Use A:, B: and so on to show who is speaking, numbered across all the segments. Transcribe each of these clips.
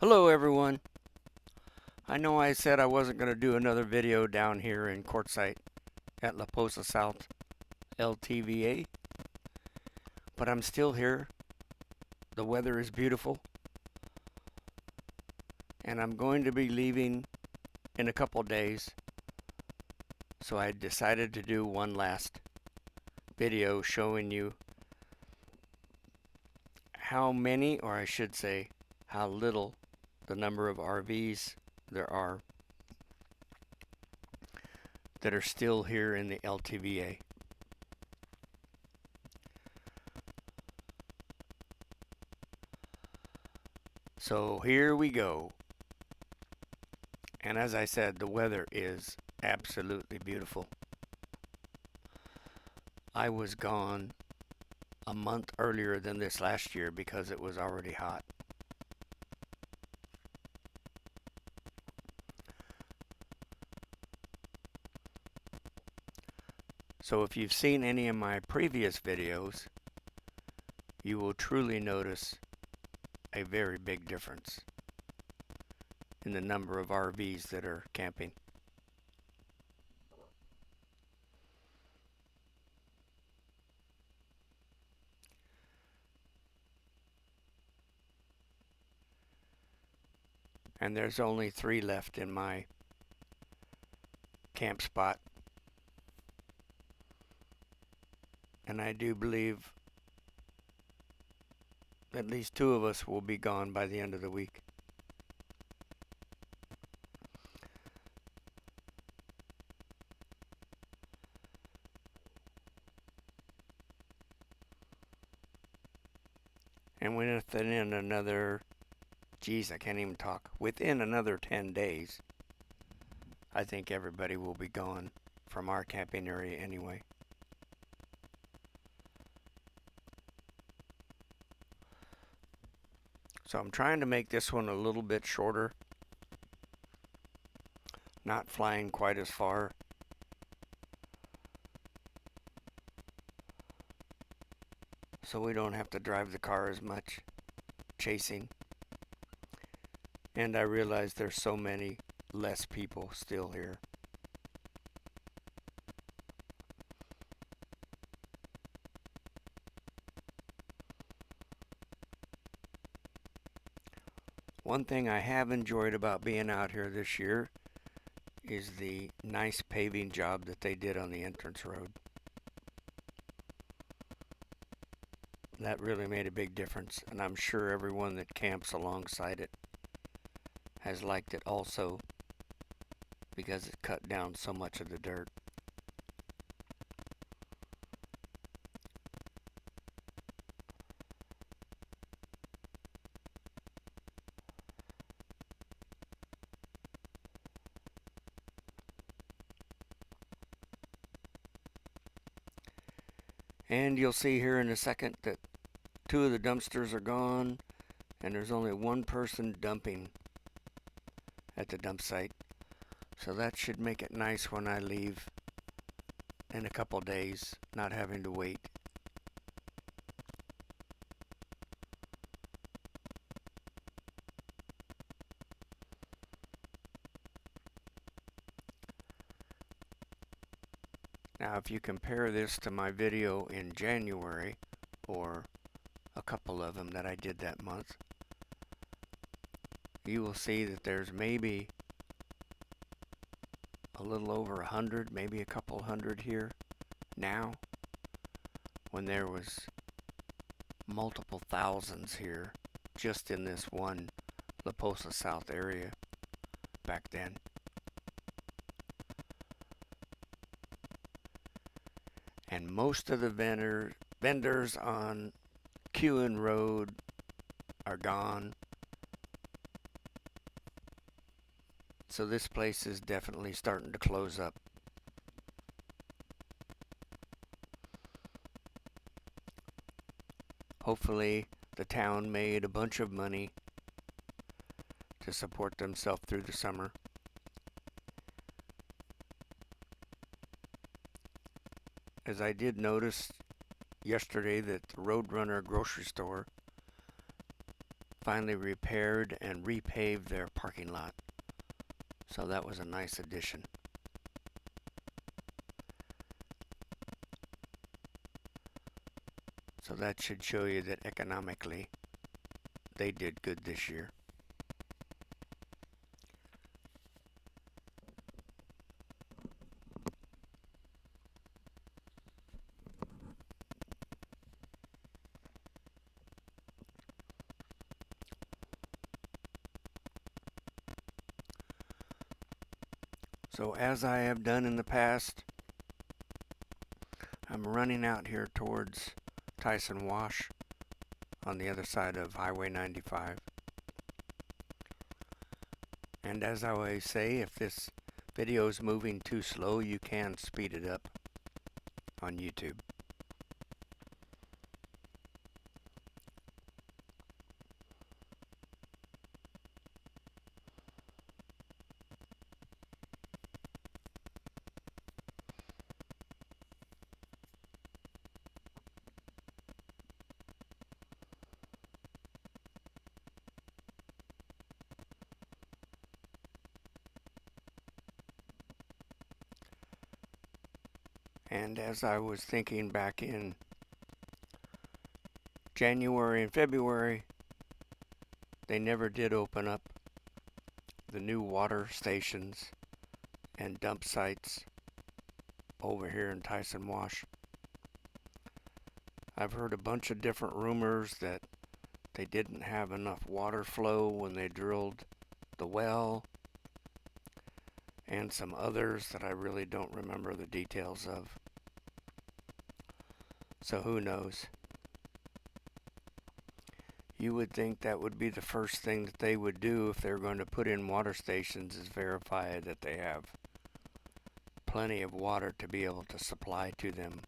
A: Hello everyone. I know I said I wasn't going to do another video down here in quartzsite at Posa South LTVA, but I'm still here. The weather is beautiful, and I'm going to be leaving in a couple days, so I decided to do one last video showing you how many, or I should say how little, the number of RVs there are that are still here in the LTVA. So here we go. And as I said, the weather is absolutely beautiful. I was gone a month earlier than this last year because it was already hot. So if you've seen any of my previous videos, you will truly notice a very big difference in the number of RVs that are camping. And there's only 3 left in my camp spot. And I do believe at least 2 of us will be gone by the end of the week. And within another, I can't even talk. Within another 10 days, I think everybody will be gone from our camping area anyway. So I'm trying to make this one a little bit shorter, not flying quite as far. So we don't have to drive the car as much, chasing. And I realize there's so many less people still here. One thing I have enjoyed about being out here this year is the nice paving job that they did on the entrance road. That really made a big difference, and I'm sure everyone that camps alongside it has liked it also because it cut down so much of the dirt. And you'll see here in a second that 2 of the dumpsters are gone, and there's only 1 person dumping at the dump site. So that should make it nice when I leave in a couple days, not having to wait. Now if you compare this to my video in January, or a couple of them that I did that month, you will see that there's maybe a little over 100, maybe a couple hundred here now, when there was multiple thousands here just in this one Posa South area back then. And most of the vendors on Kewen Road are gone. So this place is definitely starting to close up. Hopefully the town made a bunch of money to support themselves through the summer. As I did notice yesterday that the Roadrunner grocery store finally repaired and repaved their parking lot. So that was a nice addition. So that should show you that economically they did good this year. So as I have done in the past, I'm running out here towards Tyson Wash on the other side of Highway 95. And as I always say, if this video is moving too slow, you can speed it up on YouTube. And as I was thinking back in January and February, they never did open up the new water stations and dump sites over here in Tyson Wash. I've heard a bunch of different rumors that they didn't have enough water flow when they drilled the well, and some others that I really don't remember the details of. So who knows? You would think that would be the first thing that they would do if they're going to put in water stations, is verify that they have plenty of water to be able to supply to them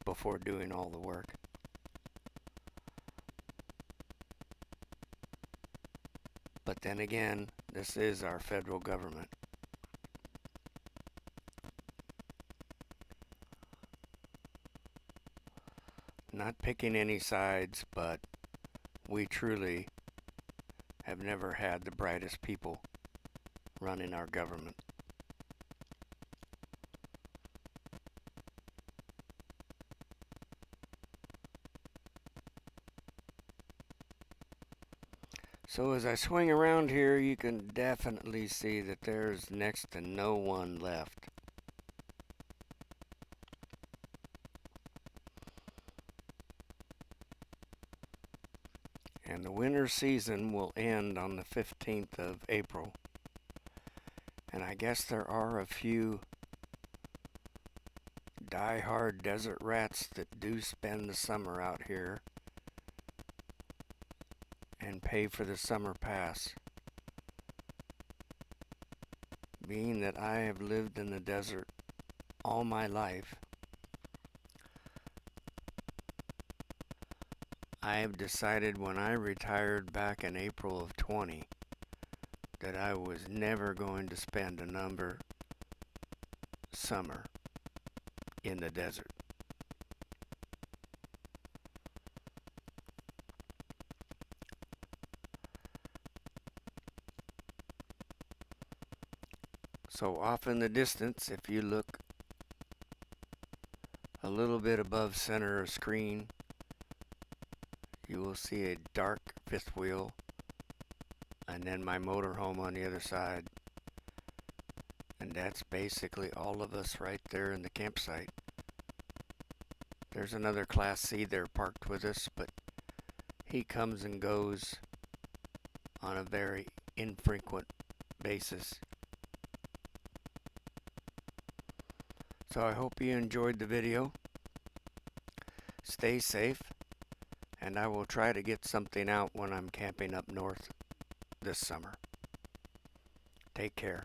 A: before doing all the work. But then again, this is our federal government. Not picking any sides, but we truly have never had the brightest people running our government. So as I swing around here, you can definitely see that there's next to no one left. And the winter season will end on the 15th of April. And I guess there are a few die-hard desert rats that do spend the summer out here and pay for the summer pass. Being that I have lived in the desert all my life, I have decided when I retired back in April of 20 that I was never going to spend another summer in the desert. So off in the distance, if you look a little bit above center of screen, you will see a dark fifth wheel, and then my motorhome on the other side. And that's basically all of us right there in the campsite. There's another Class C there parked with us, but he comes and goes on a very infrequent basis. So I hope you enjoyed the video. Stay safe, and I will try to get something out when I'm camping up north this summer. Take care.